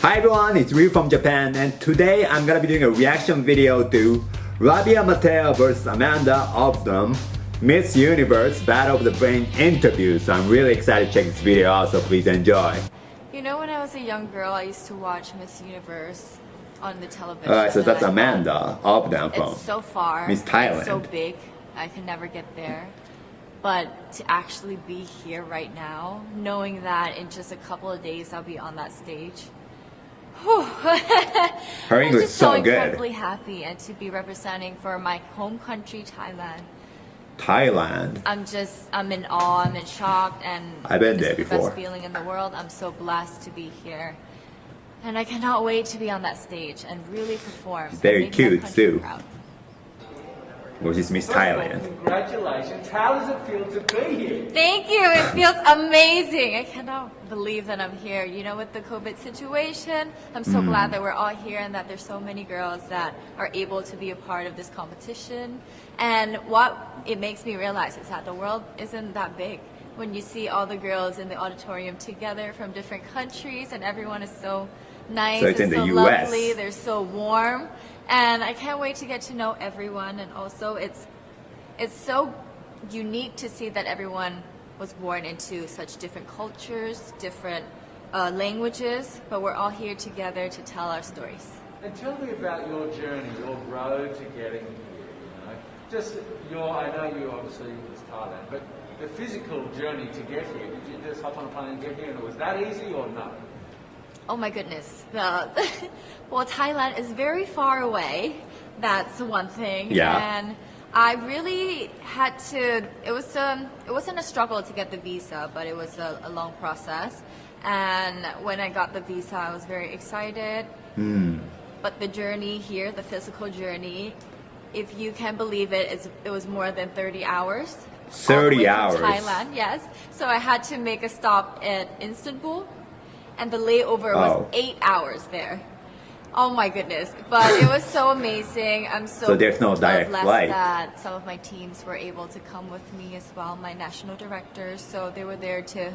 Hi everyone, it's Ryu from Japan, and today I'm gonna be doing a reaction video to RABIYA Mateo vs Amanda OBDAM Miss Universe Battle of the Brain interview. So I'm really excited to check this video out, so please enjoy. You know, when I was a young girl, I used to watch Miss Universe on the television. Alright, so that's Amanda OBDAM from It's so far. Miss Thailand. It's so big. I can never get there. But to actually be here right now, knowing that in just a couple of days I'll be on that stage. Whew. Her English is so I'm good. incredibly happy and to be representing for my home country, Thailand. Thailand. I'm in awe, I'm in shock, and I've been there it's the before. best feeling in the world. I'm so blessed to be here. And I cannot wait to be on that stage and really perform. She's very and make cute, my country too. proud. Well, she's Miss Thailand. Congratulations. How does it feel to be here? Thank you. It feels amazing. I cannot believe that I'm here. You know, with the COVID situation, I'm so glad that we're all here and that there's so many girls that are able to be a part of this competition. And what it makes me realize is that the world isn't that big. When you see all the girls in the auditorium together from different countries and everyone is so nice So it's and in so the US. lovely, they're so warm. And I can't wait to get to know everyone, and also it's so unique to see that everyone was born into such different cultures, different languages, but we're all here together to tell our stories. And tell me about your journey, your road to getting here. You know, just I know you obviously was Thailand, but the physical journey to get here. Did you just hop on a plane and get here, and it was that easy or no? Oh my goodness. Well, Thailand is very far away. That's one thing. Yeah. And I really had to, it wasn't a struggle to get the visa, but it was a long process. And when I got the visa, I was very excited. But the journey here, the physical journey, if you can believe it, it was more than 30 hours. 30 all the way hours. from Thailand, yes. So I had to make a stop at Istanbul. And the layover was 8 hours there. Oh my goodness. But it was so amazing. I'm so there's no direct blessed flight. that some of my teams were able to come with me as well, my national directors. So they were there to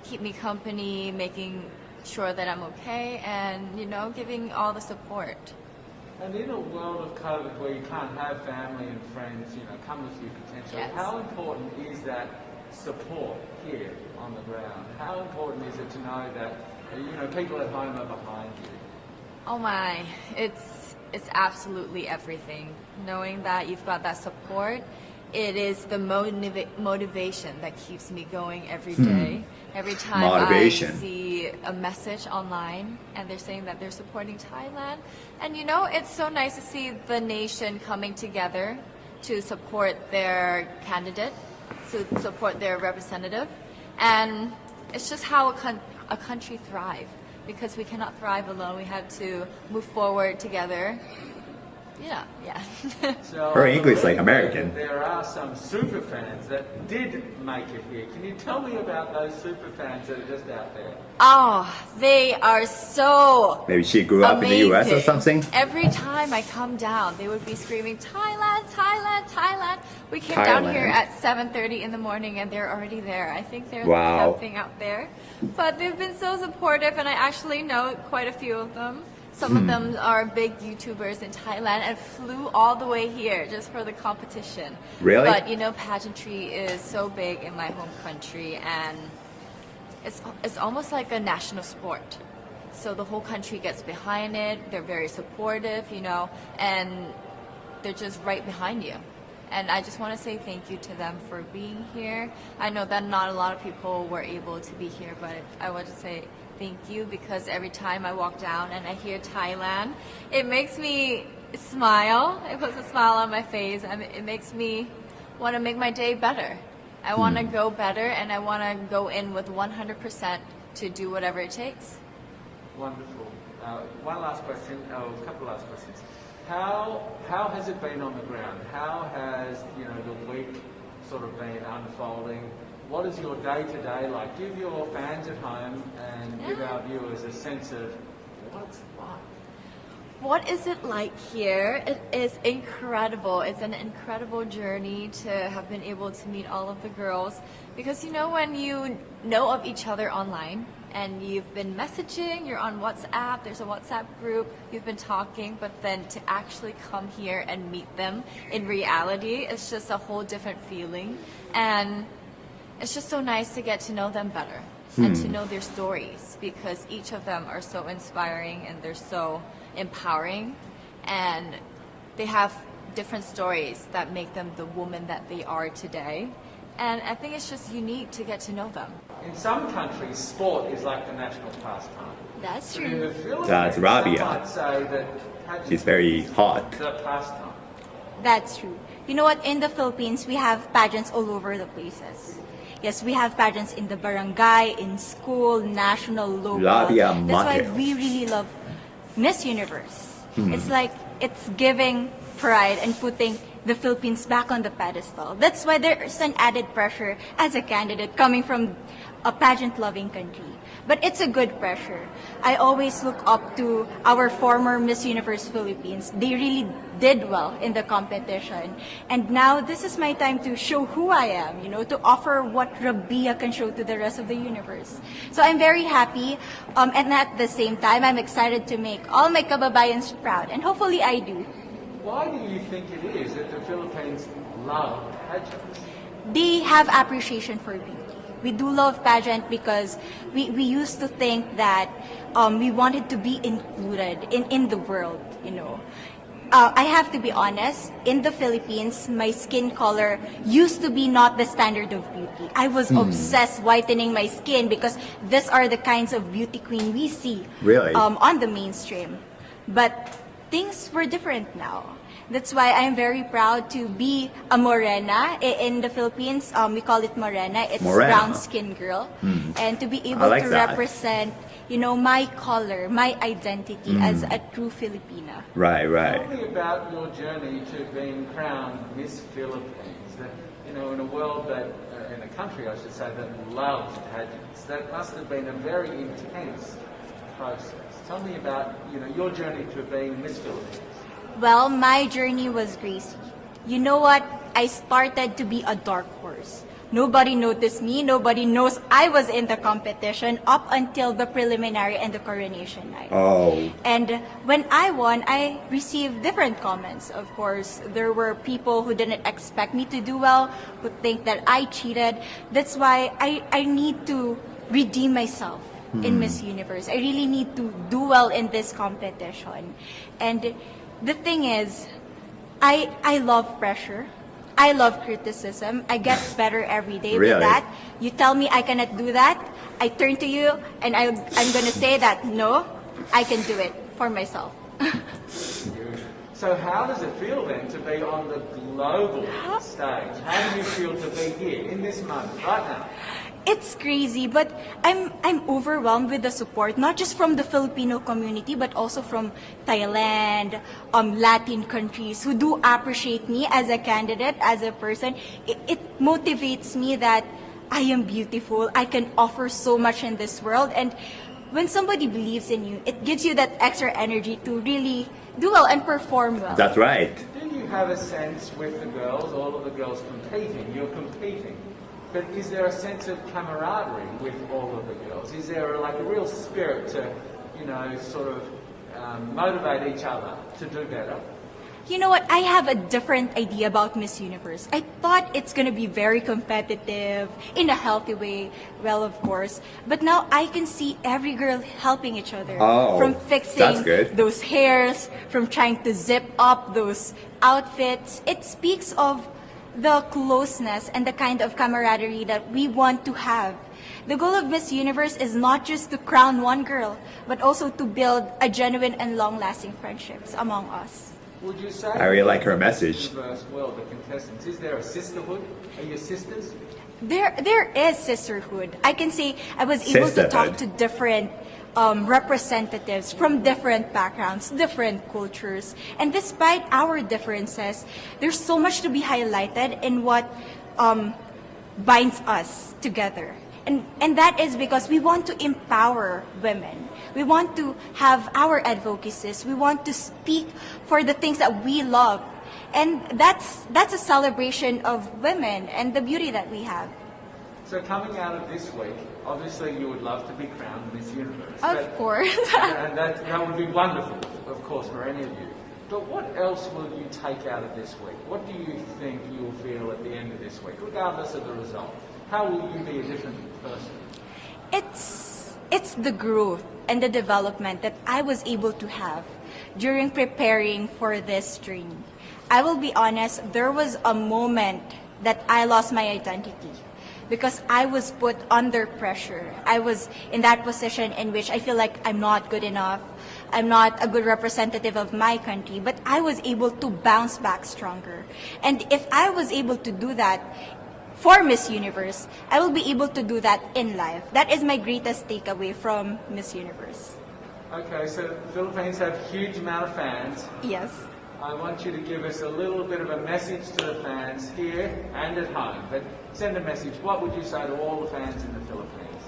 keep me company, making sure that I'm okay, and, you know, giving all the support. And in a world of COVID where you can't have family and friends, you know, come with you potentially, Yes. how important is that support here on the ground? How important is it to know that, you know, people at home are behind you? Oh my, it's absolutely everything. Knowing that you've got that support, it is the motivation that keeps me going every day. Every time Motivation. I see a message online and they're saying that they're supporting Thailand. And you know, it's so nice to see the nation coming together to support their candidate, to support their representative. And it's just how a country thrive, because we cannot thrive alone. We have to move forward together. Yeah. So Her English like American. There are some super fans that did make it here. Can you tell me about those super fans that are just out there? Oh, they are so Maybe she grew up in the US or amazing. something. Every time I come down, they would be screaming, Thailand, Thailand, Thailand. We came down here Thailand. at 7:30 in the morning and they're already there. I think they're Wow. camping out there. But they've been so supportive, and I actually know quite a few of them. Some of them are big YouTubers in Thailand and flew all the way here just for the competition. Really? But you know, pageantry is so big in my home country, and it's almost like a national sport. So the whole country gets behind it. They're very supportive, you know, and they're just right behind you. And I just want to say thank you to them for being here. I know that not a lot of people were able to be here, but I want to say thank you, because every time I walk down and I hear Thailand, it makes me smile. It puts a smile on my face, and it makes me want to make my day better. I want to go better, and I want to go in with 100% to do whatever it takes. Wonderful. One last question, a couple last questions. How has it been on the ground? How has, you know, the week sort of been unfolding? What is your day-to-day like? Give your fans at home and give our viewers a sense of what it's like. What is it like here? It is incredible. It's an incredible journey to have been able to meet all of the girls, because you know, when you know of each other online and you've been messaging, you're on WhatsApp, there's a WhatsApp group, you've been talking, but then to actually come here and meet them in reality, it's just a whole different feeling. And it's just so nice to get to know them better and to know their stories, because each of them are so inspiring and they're so empowering, and they have different stories that make them the woman that they are today. And I think it's just unique to get to know them. In some countries, sport is like the national pastime. That's But in true. the Philippines, That's some RABIYA. might say that pageants She's very hot. is the pastime. That's true. You know what? In the Philippines, we have pageants all over the places. Yes, we have pageants in the barangay, in school, national, local. RABIYA That's why Mateo. we really love Miss Universe. It's like it's giving pride and putting the Philippines back on the pedestal. That's why there's an added pressure as a candidate coming from a pageant-loving country. But it's a good pressure. I always look up to our former Miss Universe Philippines. They really did well in the competition. And now this is my time to show who I am, to offer what RABIYA can show to the rest of the universe. So I'm very happy, and at the same time, I'm excited to make all my kababayans proud. And hopefully I do. Why do you think it is that the Philippines love pageants? They have appreciation for beauty. We do love pageant because we used to think that we wanted to be included in the world, I have to be honest, in the Philippines, my skin color used to be not the standard of beauty. I was obsessed whitening my skin because these are the kinds of beauty queen we see Really? On the mainstream. But things were different now. That's why I'm very proud to be a morena. In the Philippines, we call it morena. It's Morena. brown skin girl. And to be able like to that. represent, my color, my identity as a true Filipina. Right, right. Tell me about your journey to being crowned Miss Philippines. That, in a world that, in a country, I should say, that loves pageants. That must have been a very intense process. Tell me about, your journey to being Miss Philippines. Well, my journey was crazy. You know what? I started to be a dark horse. Nobody noticed me. Nobody knows I was in the competition up until the preliminary and the coronation night. Oh, And when I won, I received different comments. Of course, there were people who didn't expect me to do well, who think that I cheated. That's why I need to redeem myself in Miss Universe. I really need to do well in this competition. And the thing is, I love pressure. I love criticism. I get better every day Really? with that. You tell me I cannot do that, I turn to you and I'm going to say that, no, I can do it for myself. So how does it feel then to be on the global stage? How do you feel to be here in this moment, right now? It's crazy, but I'm overwhelmed with the support, not just from the Filipino community, but also from Thailand, Latin countries who do appreciate me as a candidate, as a person. It motivates me that I am beautiful. I can offer so much in this world. And when somebody believes in you, it gives you that extra energy to really do well and perform well. that's right. Do you have a sense with the girls, all of the girls competing, you're competing, but is there a sense of camaraderie with all of the girls? Is there a real spirit to, sort of motivate each other to do better? You know what? I have a different idea about Miss Universe. I thought it's going to be very competitive, in a healthy way, well, of course. But now I can see every girl helping each other. Oh, from that's fixing good. those hairs, from trying to zip up those outfits. It speaks of the closeness and the kind of camaraderie that we want to have. The goal of Miss Universe is not just to crown one girl, but also to build a genuine and long-lasting friendships among us. Would you say... I really like her in the message. Universe world, the contestants, is there a sisterhood? Are you sisters? There is sisterhood. I can say I was able to talk Sisterhood. to different representatives from different backgrounds, different cultures. And despite our differences, there's so much to be highlighted in what binds us together. And that is because we want to empower women. We want to have our advocacies. We want to speak for the things that we love. And that's a celebration of women and the beauty that we have. So coming out of this week, Obviously, you would love to be crowned Miss Universe. Of course. And that would be wonderful, of course, for any of you. But what else will you take out of this week? What do you think you'll feel at the end of this week, regardless of the result? How will you be a different person? It's the growth and the development that I was able to have during preparing for this training. I will be honest, there was a moment that I lost my identity because I was put under pressure. I was in that position in which I feel like I'm not good enough. I'm not a good representative of my country, but I was able to bounce back stronger. And if I was able to do that for Miss Universe, I will be able to do that in life. That is my greatest takeaway from Miss Universe. Okay, so the Philippines have a huge amount of fans. Yes. I want you to give us a little bit of a message to the fans here and at home. But send a message. What would you say to all the fans in the Philippines?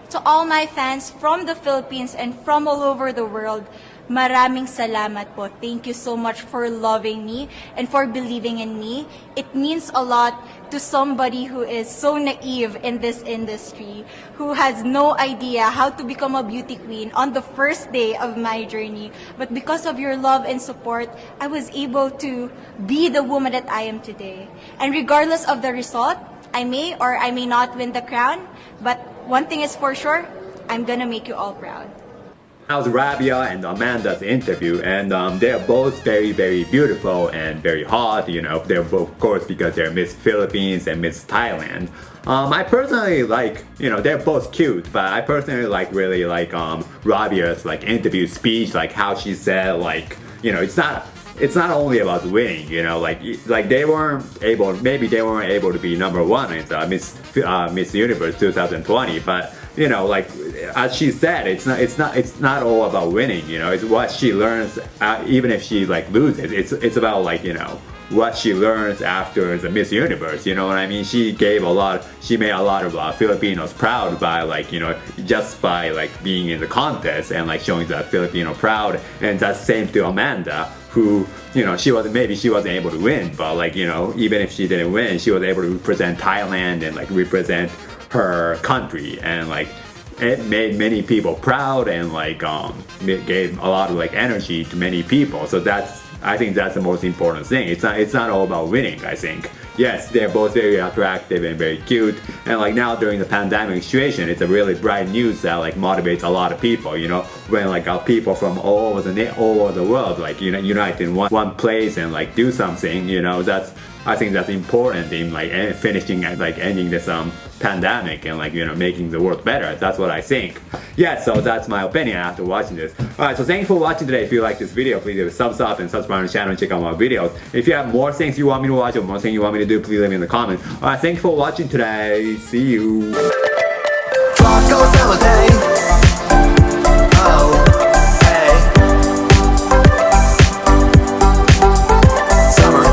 To all my fans from the Philippines and from all over the world, maraming salamat po. Thank you so much for loving me and for believing in me. It means a lot to somebody who is so naive in this industry, who has no idea how to become a beauty queen on the first day of my journey. But because of your love and support, I was able to be the woman that I am today. And regardless of the result, I may or I may not win the crown, but one thing is for sure, I'm gonna make you all proud. That was Rabia and Amanda's interview, and they're both very, very beautiful and very hot. You know, they're both, of course, because they're Miss Philippines and Miss Thailand. I personally like, you know, they're both cute, but I personally really like Rabia's like interview speech, like how she said, like, you know, it's not only about winning, you know, like they weren't able, maybe they weren't able to be number one in Miss Universe 2020, but you know, like as she said, it's not all about winning, you know, it's what she learns, even if she like loses, it's about like, you know, what she learns after the Miss Universe, you know what I mean? She made a lot of Filipinos proud by like, you know, just by like being in the contest and like showing the Filipino proud, and that's same to Amanda, who, you know, maybe she wasn't able to win, but like, you know, even if she didn't win, she was able to represent Thailand and like represent her country, and like it made many people proud and like it gave a lot of like energy to many people. So I think that's the most important thing. It's not all about winning, I think. Yes, they're both very attractive and very cute, and like now during the pandemic situation, it's a really bright news that like motivates a lot of people, you know, when like people from all over the world like, you know, unite in one place and like do something, you know. I think that's important in like finishing and like ending this pandemic and like, you know, making the world better. That's what I think. Yeah, so that's my opinion after watching this. Alright, so thanks for watching today. If you like this video, please give it a thumbs up and subscribe to the channel and check out my videos. If you have more things you want me to watch or more things you want me to do, please leave me in the comments. Alright, thanks for watching today. See you.